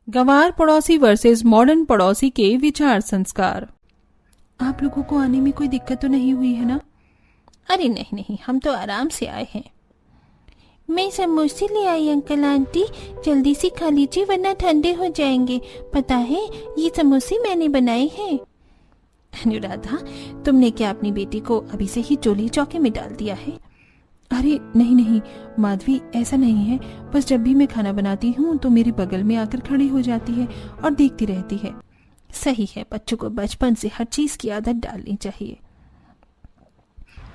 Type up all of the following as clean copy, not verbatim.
गंवार पड़ोसी versus modern पड़ोसी के विचार संस्कार। आप लोगों को आने में कोई दिक्कत तो नहीं हुई है ना? अरे नहीं नहीं, हम तो आराम से आए हैं। मैं समोसे ले आई अंकल आंटी, जल्दी से खा लीजिए वरना ठंडे हो जाएंगे। पता है ये समोसे मैंने बनाए हैं। अनुराधा, तुमने क्या अपनी बेटी को अभी से ही चूल्हे चौके में डाल दिया है? अरे नहीं नहीं माधवी, ऐसा नहीं है। बस जब भी मैं खाना बनाती हूँ तो मेरे बगल में आकर खड़ी हो जाती है और देखती रहती है। सही है, बच्चों को बचपन से हर चीज की आदत डालनी चाहिए।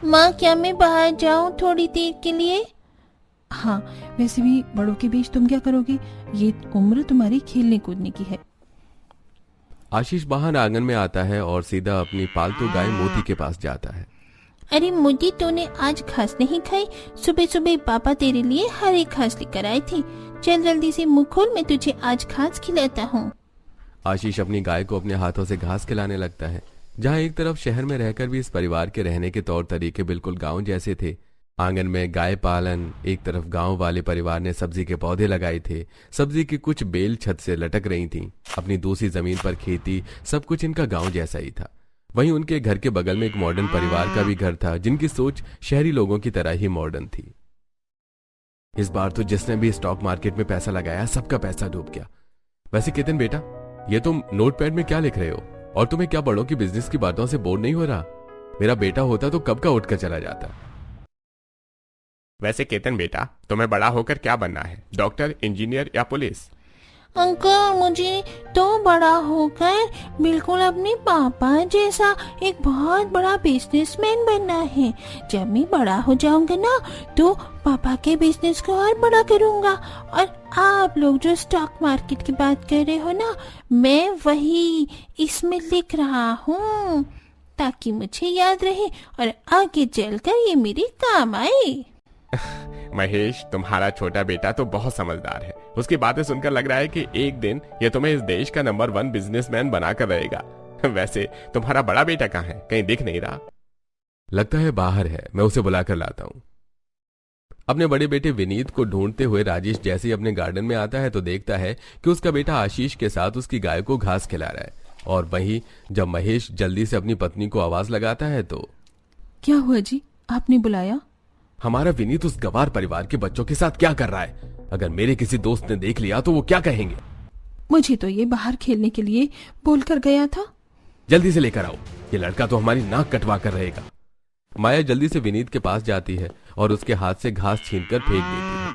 माँ, क्या मैं बाहर जाऊँ थोड़ी देर के लिए? हाँ, वैसे भी बड़ों के बीच तुम क्या करोगे? ये उम्र तुम्हारी खेलने कूदने की है। आशीष बाहर आंगन में आता है और सीधा अपनी पालतू गाय मोती के पास जाता है। अरे मोती, तूने आज घास नहीं खाई? सुबह सुबह पापा तेरे लिए हरी घास लेकर आई थी। चल जल्दी से मुंह खोल, मैं तुझे आज घास खिलाता हूँ। आशीष अपनी गाय को अपने हाथों से घास खिलाने लगता है। जहाँ एक तरफ शहर में रहकर भी इस परिवार के रहने के तौर तरीके बिल्कुल गांव जैसे थे। आंगन में गाय पालन, एक तरफ गांव वाले परिवार ने सब्जी के पौधे लगाए थे। सब्जी की कुछ बेल छत से लटक रही थीं। अपनी दूसरी जमीन पर खेती, सब कुछ इनका गांव जैसा ही था। वहीं उनके घर के बगल में एक मॉडर्न परिवार का भी घर था, जिनकी सोच शहरी लोगों की तरह ही मॉडर्न थी। इस बार तो जिसने भी स्टॉक मार्केट में पैसा लगाया, सबका पैसा डूब गया। वैसे केतन बेटा, ये तुम नोटपैड में क्या लिख रहे हो? और तुम्हें क्या बड़ों की बिजनेस की बातों से बोर नहीं हो रहा? मेरा बेटा होता तो कब का उठकर चला जाता। वैसे केतन बेटा, तुम्हें बड़ा होकर क्या बनना है? डॉक्टर, इंजीनियर या पुलिस? अंकल, मुझे तो बड़ा होकर बिल्कुल अपने पापा जैसा एक बहुत बड़ा बिजनेसमैन बनना है। जब मैं बड़ा हो जाऊंगा ना, तो पापा के बिजनेस को और बड़ा करूंगा। और आप लोग जो स्टॉक मार्केट की बात कर रहे हो ना, मैं वही इसमें लिख रहा हूँ, ताकि मुझे याद रहे और आगे चलकर ये मेरे काम आए। महेश, तुम्हारा छोटा बेटा तो बहुत समझदार है। उसकी बातें सुनकर लग रहा है कि एक दिन ये तुम्हें इस देश का नंबर 1 बिजनेसमैन बनाकर रहेगा। वैसे तुम्हारा बड़ा बेटा कहाँ है? कहीं दिख नहीं रहा। लगता है बाहर है, मैं उसे बुलाकर लाता हूं। अपने बड़े बेटे विनीत को ढूंढते हुए राजेश जैसे ही अपने गार्डन में आता है तो देखता है कि उसका बेटा आशीष के साथ उसकी गाय को घास खिला रहा है। और वहीं जब महेश जल्दी से अपनी पत्नी को आवाज लगाता है तो, क्या हुआ जी, आपने बुलाया? हमारा विनीत उस गवार परिवार के बच्चों के साथ क्या कर रहा है? अगर मेरे किसी दोस्त ने देख लिया तो वो क्या कहेंगे? मुझे तो ये बाहर खेलने के लिए बोलकर गया था। जल्दी से लेकर आओ, ये लड़का तो हमारी नाक कटवा कर रहेगा। माया जल्दी से विनीत के पास जाती है और उसके हाथ से घास छीनकर फेंक देती है।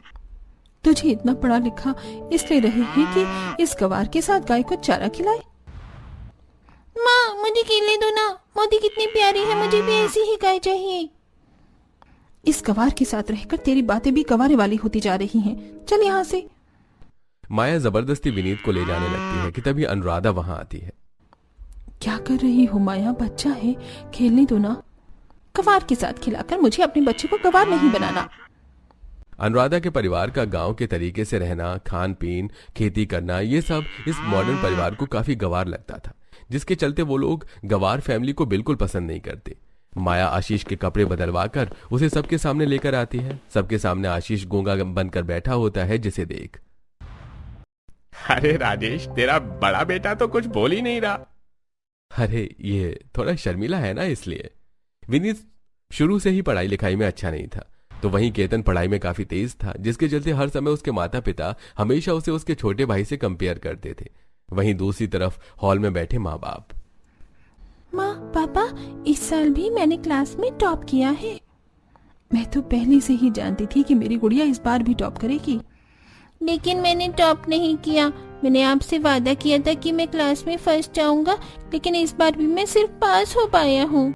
तुझे इतना पढ़ा लिखा इसलिए रहे हैं कि इस गवार के साथ गाय को चारा खिलाए? माँ, मुझे केले दो ना। मोती कितनी प्यारी है, मुझे भी ऐसी ही गाय चाहिए। इस गवार के साथ रहकर तेरी बातें भी गवारे वाली होती जा रही हैं। चल यहाँ से। माया जबरदस्ती विनीत को ले जाने लगती है कि तभी अनुराधा वहां आती है। क्या कर रही हो माया? बच्चा है, खेलने दो ना। गवार के साथ खिलाकर मुझे अपने बच्चे को गवार नहीं बनाना। अनुराधा के परिवार का गांव के तरीके से रहना, खान पीन, खेती करना, ये सब इस मॉडर्न परिवार को काफी गवार लगता था, जिसके चलते वो लोग गवार फैमिली को बिल्कुल पसंद नहीं करते। माया आशीष के कपड़े बदलवा कर उसे सबके सामने लेकर आती है। सबके सामने आशीष गूंगा बनकर बैठा होता है, जिसे देख, अरे राजेश, तेरा बड़ा बेटा तो कुछ बोल ही नहीं रहा। अरे ये थोड़ा शर्मीला है ना, इसलिए। विनीत शुरू से ही पढ़ाई लिखाई में अच्छा नहीं था, तो वहीं केतन पढ़ाई में काफी तेज था, जिसके चलते हर समय उसके माता पिता हमेशा उसे उसके छोटे भाई से कंपेयर करते थे। वहीं दूसरी तरफ हॉल में बैठे माँ बाप। माँ, पापा, इस साल भी मैंने क्लास में टॉप किया है। मैं तो पहले से ही जानती थी कि मेरी गुड़िया इस बार भी टॉप करेगी। लेकिन मैंने टॉप नहीं किया। मैंने आपसे वादा किया था कि मैं क्लास में फर्स्ट आऊंगा, लेकिन इस बार भी मैं सिर्फ पास हो पाया हूँ।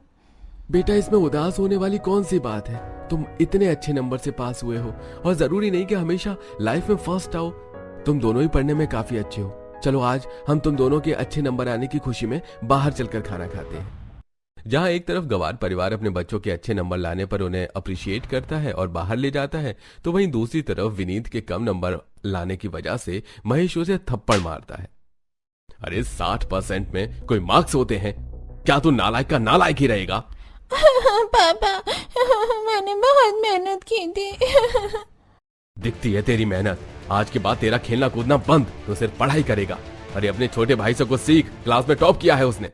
बेटा, इसमें उदास होने वाली कौन सी बात है? तुम इतने अच्छे नंबर से पास हुए हो और जरूरी नहीं कि हमेशा लाइफ में फर्स्ट आओ। तुम दोनों ही पढ़ने में काफी अच्छे हो। चलो आज हम तुम दोनों के अच्छे नंबर आने की खुशी में बाहर चलकर खाना खाते हैं। जहां एक तरफ गवार परिवार अपने बच्चों के अच्छे नंबर लाने पर उन्हें अप्रिशिएट करता है और बाहर ले जाता है, तो वहीं दूसरी तरफ विनीत के कम नंबर लाने की वजह से महेश उसे थप्पड़ मारता है। अरे 60% में कोई मार्क्स होते हैं? क्या तू नालायक का नालायक ही रहेगा? पापा, मैंने बहुत मेहनत की थी। दिखती है तेरी मेहनत। आज के बाद तेरा खेलना कूदना बंद, तो सिर्फ पढ़ाई करेगा। अरे अपने छोटे भाई से कुछ सीख, क्लास में टॉप किया है उसने।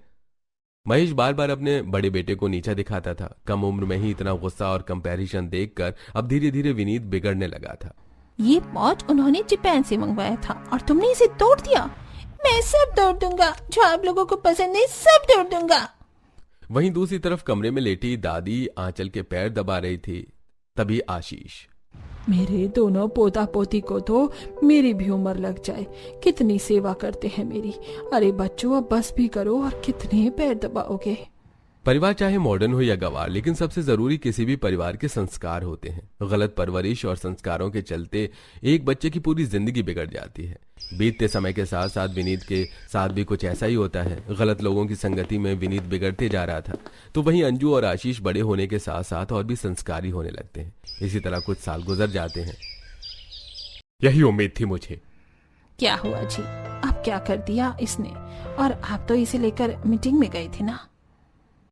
महेश बार बार अपने बड़े बेटे को नीचा दिखाता था। कम उम्र में ही इतना गुस्सा और कंपैरिजन देखकर अब धीरे धीरे विनीत बिगड़ने लगा था। ये वॉच उन्होंने जापान से मंगवाया था और तुमने इसे तोड़ दिया। मैं सब तोड़ दूंगा, जो आप लोगों को पसंद नहीं सब तोड़ दूंगा। वहीं दूसरी तरफ कमरे में लेटी दादी आंचल के पैर दबा रही थी। तभी आशीष, मेरे दोनों पोता पोती को तो मेरी भी उम्र लग जाए, कितनी सेवा करते हैं मेरी। अरे बच्चों अब बस भी करो, और कितने पैर दबाओगे। परिवार चाहे मॉडर्न हो या गंवार, लेकिन सबसे जरूरी किसी भी परिवार के संस्कार होते हैं। गलत परवरिश और संस्कारों के चलते एक बच्चे की पूरी जिंदगी बिगड़ जाती है। बीतते समय के साथ साथ विनीत के साथ भी कुछ ऐसा ही होता है। गलत लोगों की संगति में विनीत बिगड़ते जा रहा था, तो वहीं अंजू और आशीष बड़े होने के साथ साथ और भी संस्कारी होने लगते हैं। इसी तरह कुछ साल गुजर जाते हैं। यही उम्मीद थी मुझे। क्या हुआ जी, अब क्या कर दिया इसने? और आप तो इसे लेकर मीटिंग में गए थे ना?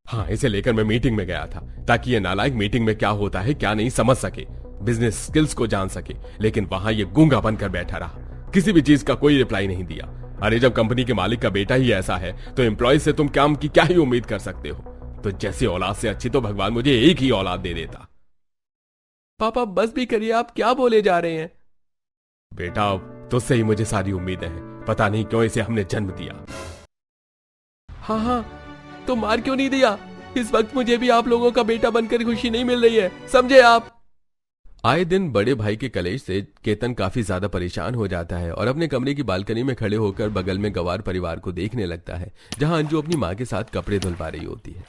हाँ, इसे लेकर मैं मीटिंग में गया था ताकि ये नालायक मीटिंग में क्या होता है क्या नहीं समझ सके, बिजनेस स्किल्स को जान सके। लेकिन वहां ये गूंगा बनकर बैठा रहा, किसी भी चीज का कोई रिप्लाई नहीं दिया। अरे जब कंपनी के मालिक का बेटा ही ऐसा है तो एम्प्लॉय से तुम काम की क्या ही उम्मीद कर सकते हो? तो जैसी औलाद से अच्छी तो भगवान मुझे एक ही औलाद दे देता। पापा बस भी करिए, आप क्या बोले जा रहे हैं? बेटा अब तुझसे ही मुझे सारी उम्मीदें हैं, पता नहीं क्यों इसे हमने जन्म दिया। हाँ, तो मार क्यों नहीं दिया? इस वक्त मुझे भी आप लोगों का बेटा बनकर खुशी नहीं मिल रही है, समझे आप? आए दिन बड़े भाई के कलेश से केतन काफी ज्यादा परेशान हो जाता है और अपने कमरे की बालकनी में खड़े होकर बगल में गवार परिवार को देखने लगता है, जहां अंजू अपनी माँ के साथ कपड़े धुलवा रही होती है।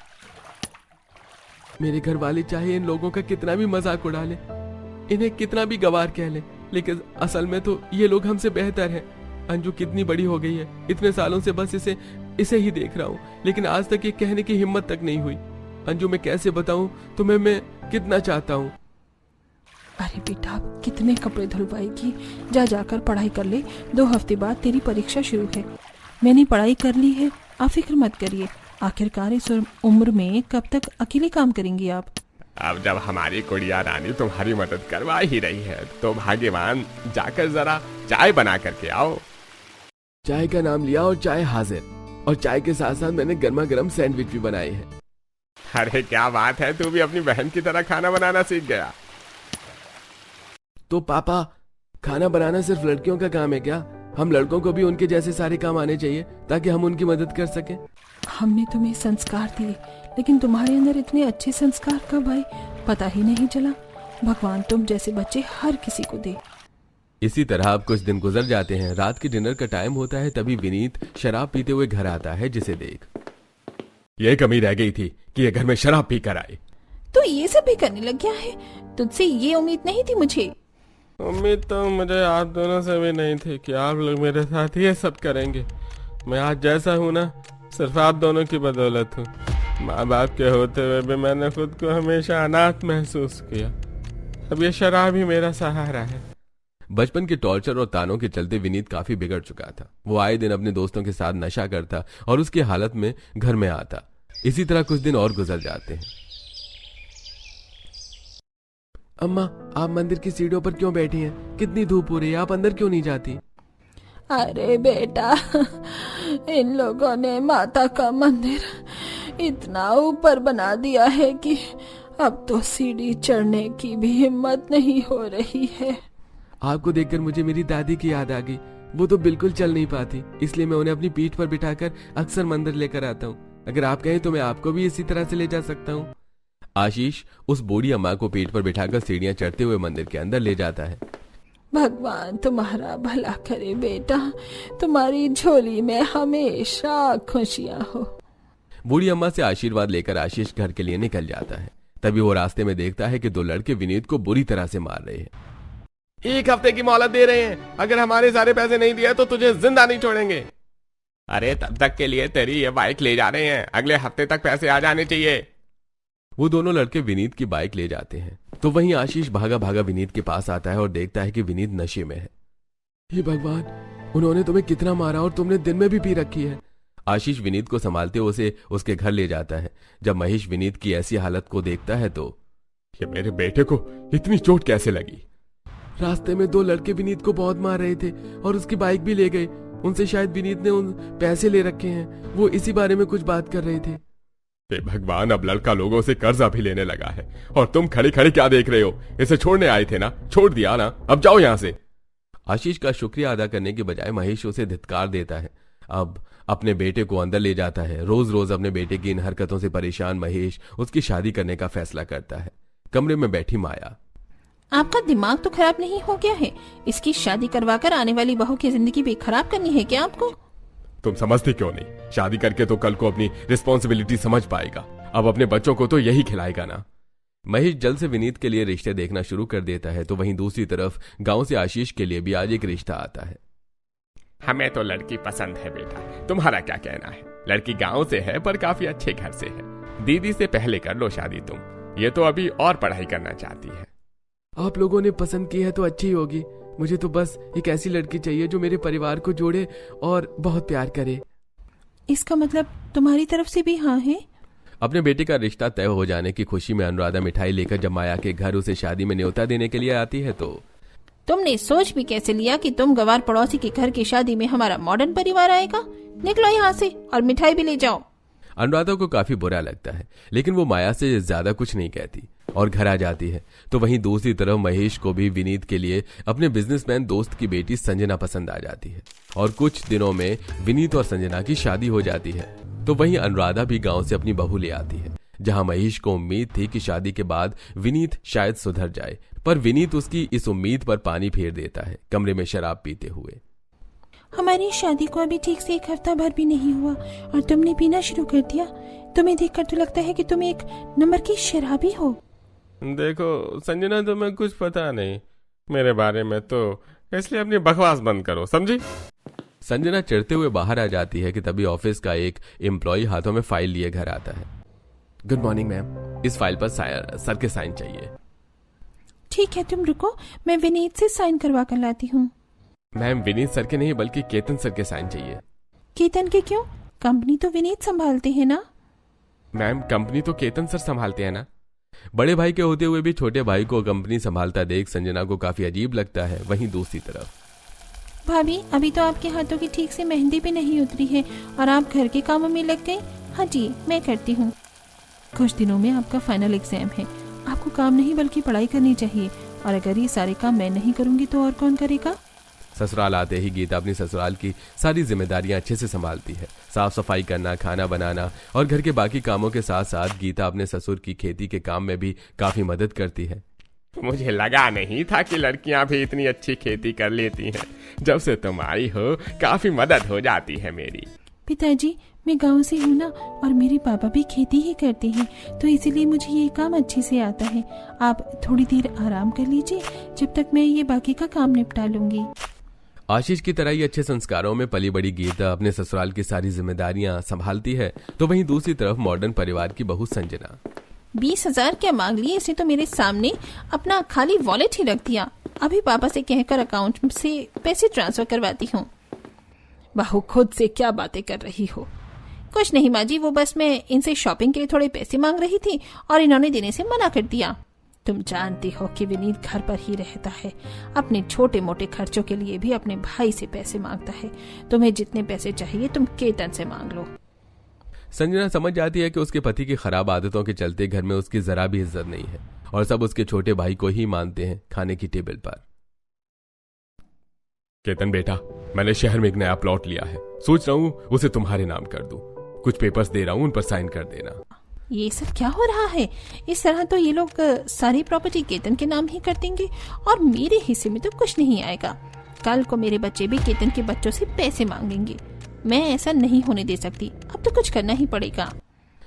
मेरे घर वाले चाहे इन लोगों का कितना भी मजाक उड़ा ले, इन्हें कितना भी गवार कह ले, लेकिन असल में तो ये लोग हमसे बेहतर हैं। अंजू कितनी बड़ी हो गई है, इतने सालों से बस इसे ही देख रहा हूँ, लेकिन आज तक ये कहने की हिम्मत तक नहीं हुई। अंजू मैं कैसे बताऊं तुम्हें मैं कितना चाहता हूँ। अरे बेटा, आप कितने कपड़े धुलवाएगी? जाकर पढ़ाई कर ले, 2 हफ्ते बाद तेरी परीक्षा शुरू है। मैंने पढ़ाई कर ली है, आप फिक्र मत करिए। आखिरकार इस उम्र में कब तक अकेले काम करेंगी आप? अब जब हमारी कुड़िया रानी तुम्हारी मदद करवा ही रही है तो भाग्यवान, जाकर जरा चाय बना करके आओ। चाय का नाम लिया और चाय हाजिर, और चाय के साथ साथ मैंने गर्मा गर्म सैंडविच भी बनाए हैं। अरे क्या बात है, तू भी अपनी बहन की तरह खाना बनाना सीख गया। तो पापा, खाना बनाना सिर्फ लड़कियों का काम है क्या? हम लड़कों को भी उनके जैसे सारे काम आने चाहिए ताकि हम उनकी मदद कर सकें। हमने तुम्हें संस्कार दिए, लेकिन तुम्हारे अंदर इतने अच्छे संस्कार कब आए पता ही नहीं चला। भगवान तुम जैसे बच्चे हर किसी को दे। इसी तरह अब कुछ दिन गुजर जाते हैं। रात के डिनर का टाइम होता है, तभी विनीत शराब पीते हुए घर आता है, जिसे देख ये कमी रह गई थी कि ये घर में शराब पी कर आए। तो ये सब भी करने लग गया है? तुझसे ये उम्मीद नहीं थी मुझे। उम्मीद तो मुझे आप दोनों से भी नहीं थी कि आप लोग मेरे साथ ये सब करेंगे। मैं आज जैसा हूँ ना, सिर्फ आप दोनों की बदौलत हूँ। माँ बाप के होते हुए भी मैंने खुद को हमेशा अनाथ महसूस किया। अब ये शराब ही मेरा सहारा है। बचपन के टॉर्चर और तानों के चलते विनीत काफी बिगड़ चुका था। वो आए दिन अपने दोस्तों के साथ नशा करता और उसकी हालत में घर में आता। इसी तरह कुछ दिन और गुजर जाते हैं। अम्मा, आप मंदिर की सीढ़ियों पर क्यों बैठी हैं? कितनी धूप हो रही है, आप अंदर क्यों नहीं जाती? अरे बेटा, इन लोगों ने माता का मंदिर इतना ऊपर बना दिया है कि अब तो सीढ़ी चढ़ने की भी हिम्मत नहीं हो रही है। आपको देखकर मुझे मेरी दादी की याद आ गई। वो तो बिल्कुल चल नहीं पाती, इसलिए मैं उन्हें अपनी पीठ पर बिठाकर अक्सर मंदिर लेकर आता हूँ। अगर आप कहें तो मैं आपको भी इसी तरह से ले जा सकता हूँ। आशीष उस बूढ़ी अम्मा को पीठ पर बिठाकर सीढ़ियां चढ़ते हुए मंदिर के अंदर ले जाता है। भगवान तुम्हारा भला करे बेटा, तुम्हारी झोली में हमेशा खुशियां हो। बूढ़ी अम्मा से आशीर्वाद लेकर आशीष घर के लिए निकल जाता है। तभी वो रास्ते में देखता है कि 2 लड़के विनीत को बुरी तरह से मार रहे हैं। 1 हफ्ते की मोहलत दे रहे हैं, अगर हमारे सारे पैसे नहीं दिए तो तुझे जिंदा नहीं छोड़ेंगे। अरे तब तक के लिए तेरी ये बाइक ले जा रहे हैं, अगले हफ्ते तक पैसे आ जाने चाहिए। वो दोनों लड़के विनीत की बाइक ले जाते हैं, तो वहीं आशीष भागा भागा विनीत के पास आता है और देखता है कि विनीत नशे में है। हे भगवान, उन्होंने तुम्हें कितना मारा और तुमने दिन में भी पी रखी है। आशीष विनीत को संभालते हुए उसे उसके घर ले जाता है। जब महेश विनीत की ऐसी हालत को देखता है तो ये मेरे बेटे को इतनी चोट कैसे लगी? रास्ते में 2 लड़के विनीत को बहुत मार रहे थे और उसकी बाइक भी ले गए। उनसे शायद विनीत ने उन पैसे ले रखे हैं। वो इसी बारे में कुछ बात कर रहे थे। हे भगवान, अब लड़का लोगों से कर्जा भी लेने लगा है और तुम खड़े खड़े क्या देख रहे हो? इसे छोड़ने आए थे ना, छोड़ दिया ना, अब जाओ यहाँ से। आशीष का शुक्रिया अदा करने के बजाय महेश उसे धिक्कार देता है। अब अपने बेटे को अंदर ले जाता है। रोज रोज अपने बेटे की इन हरकतों से परेशान महेश उसकी शादी करने का फैसला करता है। कमरे में बैठी माया, आपका दिमाग तो खराब नहीं हो गया है? इसकी शादी करवाकर आने वाली बहू की जिंदगी भी खराब करनी है क्या आपको? तुम समझते क्यों नहीं? शादी करके तो कल को अपनी रिस्पॉन्सिबिलिटी समझ पाएगा। अब अपने बच्चों को तो यही खिलाएगा ना। महेश जल्द से विनीत के लिए रिश्ते देखना शुरू कर देता है। तो वहीं दूसरी तरफ गांव से आशीष के लिए भी आज एक रिश्ता आता है। हमें तो लड़की पसंद है बेटा, तुम्हारा क्या कहना है? लड़की गांव से है पर काफी अच्छे घर से है। दीदी से पहले कर लो शादी तुम। ये तो अभी और पढ़ाई करना चाहती है। आप लोगों ने पसंद की है तो अच्छी होगी। मुझे तो बस एक ऐसी लड़की चाहिए जो मेरे परिवार को जोड़े और बहुत प्यार करे। इसका मतलब तुम्हारी तरफ से भी हाँ है? अपने बेटे का रिश्ता तय हो जाने की खुशी में अनुराधा मिठाई लेकर जब माया के घर उसे शादी में न्योता देने के लिए आती है तो तुमने सोच भी कैसे लिया कि तुम गवार पड़ोसी के घर की शादी में हमारा मॉडर्न परिवार आएगा? निकलो यहाँ से और मिठाई भी ले जाओ। अनुराधा को काफी बुरा लगता है, लेकिन वो माया से ज्यादा कुछ नहीं कहती और घर आ जाती है। तो वहीं दूसरी तरफ महेश को भी विनीत के लिए अपने बिजनेसमैन दोस्त की बेटी संजना पसंद आ जाती है और कुछ दिनों में विनीत और संजना की शादी हो जाती है। तो वहीं अनुराधा भी गांव से अपनी बहू ले आती है, जहां महेश को उम्मीद थी कि शादी के बाद विनीत शायद सुधर जाए, पर विनीत उसकी इस उम्मीद पर पानी फेर देता है, कमरे में शराब पीते हुए। हमारी शादी को अभी ठीक से 1 हफ्ता भर भी नहीं हुआ और तुमने पीना शुरू कर दिया। तुम्हें देखकर तो लगता है कि तुम एक नंबर की शराबी हो। देखो संजना, तुम्हें कुछ पता नहीं मेरे बारे में, तो इसलिए अपनी बकवास बंद करो, समझी? संजना चिढ़ते हुए बाहर आ जाती है कि तभी ऑफिस का एक एम्प्लॉय हाथों में फाइल लिए घर आता है। गुड मॉर्निंग मैम, इस फाइल पर सर के साइन चाहिए। ठीक है, तुम रुको, मैं विनीत से साइन करवा कर लाती हूँ। मैम, विनीत सर के नहीं बल्कि केतन सर के साइन चाहिए। केतन के क्यों? कंपनी तो विनीत संभालते हैं ना। मैम, कंपनी तो केतन सर संभालते हैं ना। बड़े भाई के होते हुए भी छोटे भाई को कंपनी संभालता देख संजना को काफी अजीब लगता है। वहीं दूसरी तरफ भाभी, अभी तो आपके हाथों की ठीक से मेहंदी भी नहीं उतरी है और आप घर के कामों में लग गए। हाँ जी, मैं करती हूँ। कुछ दिनों में आपका फाइनल एग्जाम है। आपको काम नहीं बल्कि पढ़ाई करनी चाहिए, और अगर ये सारे काम मैं नहीं करूँगी तो और कौन करेगा? ससुराल आते ही गीता अपनी ससुराल की सारी जिम्मेदारियां अच्छे से संभालती है। साफ सफाई करना, खाना बनाना और घर के बाकी कामों के साथ साथ गीता अपने ससुर की खेती के काम में भी काफी मदद करती है। मुझे लगा नहीं था कि लड़कियां भी इतनी अच्छी खेती कर लेती हैं। जब से तुम आई हो काफी मदद हो जाती है मेरी। पिताजी, मैं गांव से हूँ ना, और मेरे पापा भी खेती ही करते हैं, तो इसीलिए मुझे ये काम अच्छे से आता है। आप थोड़ी देर आराम कर लीजिए, जब तक मैं ये बाकी का काम निपटा लूंगी। आशीष की तरह ही अच्छे संस्कारों में पली बड़ी गीता अपने ससुराल की सारी जिम्मेदारियां संभालती है। तो वहीं दूसरी तरफ मॉडर्न परिवार की बहू संजना। 20,000 क्या मांग लिए? इसने तो मेरे सामने अपना खाली वॉलेट ही रख दिया। अभी पापा से कहकर अकाउंट से पैसे ट्रांसफर करवाती हूँ। बहू, खुद से क्या बातें कर रही हो? कुछ नहीं माँ जी, वो बस मैं इनसे शॉपिंग के लिए थोड़े पैसे मांग रही थी और इन्होंने देने से मना कर दिया। तुम जानती हो कि विनीत घर पर ही रहता है, अपने छोटे मोटे खर्चों के लिए भी अपने भाई से पैसे मांगता है। तुम्हें जितने पैसे चाहिए तुम केतन से मांग लो। संजना समझ जाती है कि उसके पति की खराब आदतों के चलते घर में उसकी जरा भी इज्जत नहीं है और सब उसके छोटे भाई को ही मानते हैं खाने की टेबल पर। केतन बेटा, मैंने शहर में एक नया प्लॉट लिया है, सोच रहा हूँ उसे तुम्हारे नाम कर दूं। कुछ पेपर्स दे रहा हूँ, उन पर साइन कर देना। ये सब क्या हो रहा है? इस तरह तो ये लोग सारी प्रॉपर्टी केतन के नाम ही कर देंगे और मेरे हिस्से में तो कुछ नहीं आएगा। कल को मेरे बच्चे भी केतन के बच्चों से पैसे मांगेंगे। मैं ऐसा नहीं होने दे सकती। अब तो कुछ करना ही पड़ेगा।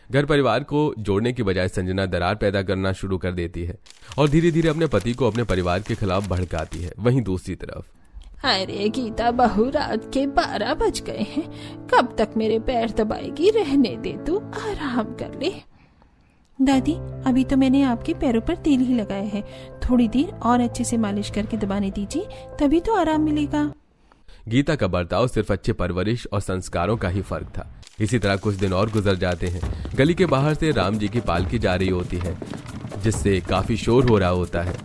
घर परिवार को जोड़ने की बजाय संजना दरार पैदा करना शुरू कर देती है और धीरे धीरे अपने पति को अपने परिवार के खिलाफ भड़काती है। वहीं दूसरी तरफ अरे गीता बहू, रात के 12 बज गए हैं। कब तक मेरे पैर दबाएगी? रहने दे, तू आराम कर ले। दादी, अभी तो मैंने आपके पैरों पर तेल ही लगाया है, थोड़ी देर और अच्छे से मालिश करके दबाने दीजिए, तभी तो आराम मिलेगा। गीता का बर्ताव सिर्फ अच्छे परवरिश और संस्कारों का ही फर्क था। इसी तरह कुछ दिन और गुजर जाते हैं। गली के बाहर से राम जी की पालकी जा रही होती है, जिससे काफी शोर हो रहा होता है।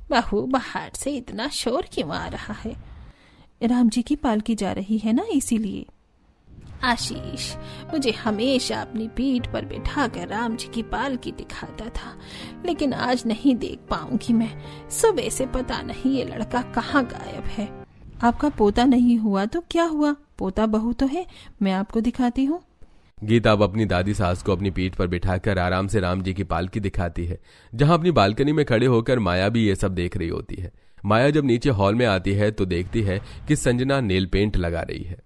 बहू बाहर से इतना शोर क्यों आ रहा है? राम जी की पालकी जा रही है ना, इसीलिए। आशीष मुझे हमेशा अपनी पीठ पर बिठाकर राम जी की पालकी दिखाता था, लेकिन आज नहीं देख पाऊंगी मैं। सुबह से पता नहीं ये लड़का कहाँ गायब है। आपका पोता नहीं हुआ तो क्या हुआ, पोता बहू तो है, मैं आपको दिखाती हूँ। गीता अब अपनी दादी सास को अपनी पीठ पर बिठाकर आराम से राम जी की पालकी दिखाती है, जहां अपनी बालकनी में खड़े होकर माया भी ये सब देख रही होती है। माया जब नीचे हॉल में आती है तो देखती है कि संजना नेल पेंट लगा रही है।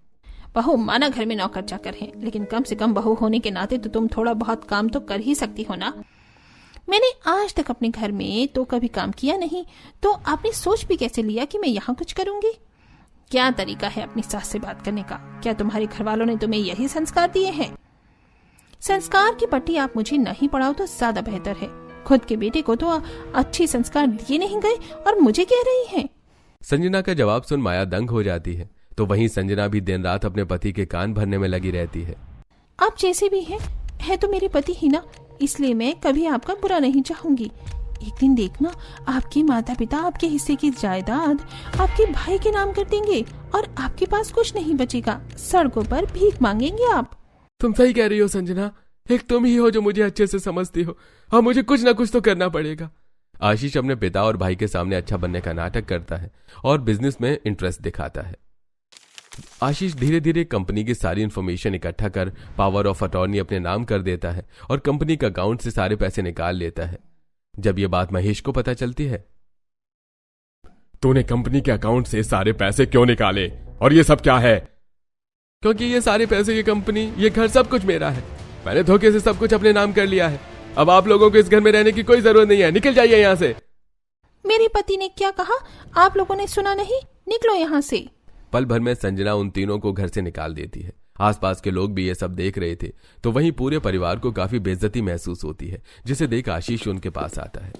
बहू माना घर में नौकर चाकर है, लेकिन कम से कम बहू होने के नाते तो तुम थोड़ा बहुत काम तो कर ही सकती हो ना। मैंने आज तक अपने घर में तो कभी काम किया नहीं, तो आपने सोच भी कैसे लिया कि मैं यहाँ कुछ करूंगी? क्या तरीका है अपनी सास से बात करने का? क्या तुम्हारे घर वालों ने तुम्हें यही संस्कार दिए हैं? संस्कार की पट्टी आप मुझे नहीं पढ़ाओ तो ज्यादा बेहतर है। खुद के बेटे को तो अच्छे संस्कार दिए नहीं गए और मुझे कह रही हैं। संजना का जवाब सुन माया दंग हो जाती है। तो वहीं संजना भी दिन रात अपने पति के कान भरने में लगी रहती है। आप जैसे भी हैं, है तो मेरे पति ही ना, इसलिए मैं कभी आपका बुरा नहीं चाहूंगी। एक दिन देखना, आपके माता पिता आपके हिस्से की जायदाद आपके भाई के नाम कर देंगे और आपके पास कुछ नहीं बचेगा। सड़कों पर भीख मांगेंगे आप। तुम सही कह रही हो संजना, एक तुम ही हो जो मुझे अच्छे से समझती हो। हाँ, मुझे कुछ ना कुछ तो करना पड़ेगा। आशीष अपने पिता और भाई के सामने अच्छा बनने का नाटक करता है और बिजनेस में इंटरेस्ट दिखाता है। आशीष धीरे धीरे कंपनी की सारी इंफॉर्मेशन इकट्ठा कर पावर ऑफ अटॉर्नी अपने नाम कर देता है और कंपनी का अकाउंट से सारे पैसे निकाल लेता है। जब ये बात महेश को पता चलती है, तूने कंपनी के अकाउंट से सारे पैसे क्यों निकाले और ये सब क्या है? क्योंकि ये सारे पैसे, ये कंपनी, ये घर सब कुछ मेरा है। मैंने धोखे से सब कुछ अपने नाम कर लिया है। अब आप लोगों को इस घर में रहने की कोई जरूरत नहीं है, निकल जाइए यहाँ से। मेरे पति ने क्या कहा, आप लोगों ने सुना नहीं? निकलो यहाँ से। पल भर में संजना उन तीनों को घर से निकाल देती है। आसपास के लोग भी ये सब देख रहे थे, तो वहीं पूरे परिवार को काफी बेइज्जती महसूस होती है, जिसे देख आशीष उनके पास आता है।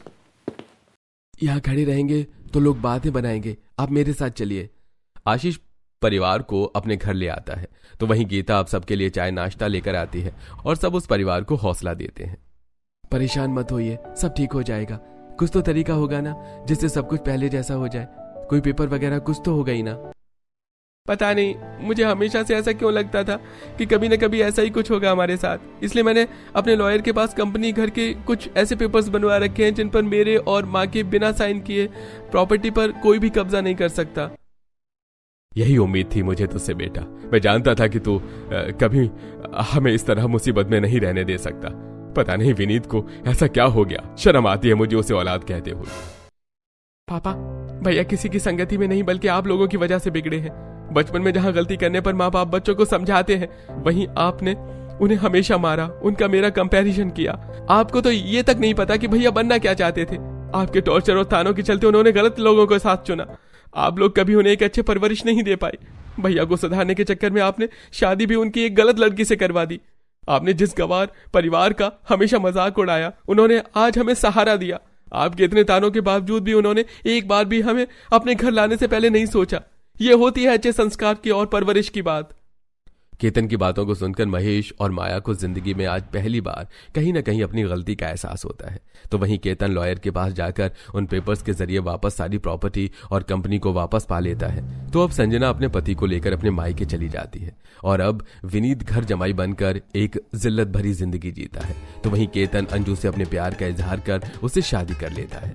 यहाँ खड़े रहेंगे तो लोग बातें बनाएंगे, आप मेरे साथ चलिए। आशीष परिवार को अपने घर ले आता है, तो वहीं गीता अब सबके लिए चाय नाश्ता लेकर आती है और सब उस परिवार को हौसला देते हैं। परेशान मत होइए, सब ठीक हो जाएगा। कुछ तो तरीका होगा ना जिससे सब कुछ पहले जैसा हो जाए। कोई पेपर वगैरह कुछ तो होगा ही ना। पता नहीं, मुझे हमेशा से ऐसा क्यों लगता था कि कभी ना कभी ऐसा ही कुछ होगा हमारे साथ, इसलिए मैंने अपने लॉयर के पास कंपनी घर के कुछ ऐसे पेपर्स बनवा रखे हैं जिन पर मेरे और माँ के बिना साइन किए प्रॉपर्टी पर कोई भी कब्जा नहीं कर सकता। यही उम्मीद थी मुझे तुझसे बेटा। मैं जानता था कि तू कभी हमें इस तरह मुसीबत में नहीं रहने दे सकता। पता नहीं विनीत को ऐसा क्या हो गया, शर्म आती है मुझे उसे औलाद कहते हुए। पापा, भैया किसी की संगति में नहीं बल्कि आप लोगों की वजह से बिगड़े हैं। बचपन में जहां गलती करने पर माँ बाप बच्चों को समझाते हैं, वहीं आपने उन्हें हमेशा मारा, उनका मेरा कंपैरिजन किया। आपको तो ये तक नहीं पता कि भैया बनना क्या चाहते थे। आपके टॉर्चर और तानों के चलते उन्होंने गलत लोगों को साथ चुना। आप लोग कभी उन्हें एक अच्छे परवरिश नहीं दे पाए। भैया को सुधारने के चक्कर में आपने शादी भी उनकी एक गलत लड़की से करवा दी। आपने जिस गवार परिवार का हमेशा मजाक उड़ाया, उन्होंने आज हमें सहारा दिया। आपके इतने तानों के बावजूद भी उन्होंने एक बार भी हमें अपने घर लाने से पहले नहीं सोचा। ये होती है अच्छे संस्कार की और परवरिश की बात। केतन की बातों को सुनकर महेश और माया को जिंदगी में आज पहली बार कहीं ना कहीं अपनी गलती का एहसास होता है। तो वहीं केतन लॉयर के पास जाकर उन पेपर्स के जरिए वापस सारी प्रॉपर्टी और कंपनी को वापस पा लेता है। तो अब संजना अपने पति को लेकर अपने मायके चली जाती है और अब विनीत घर जमाई बनकर एक जिल्लत भरी जिंदगी जीता है। तो वहीं केतन अंजू से अपने प्यार का इजहार कर उससे शादी कर लेता है।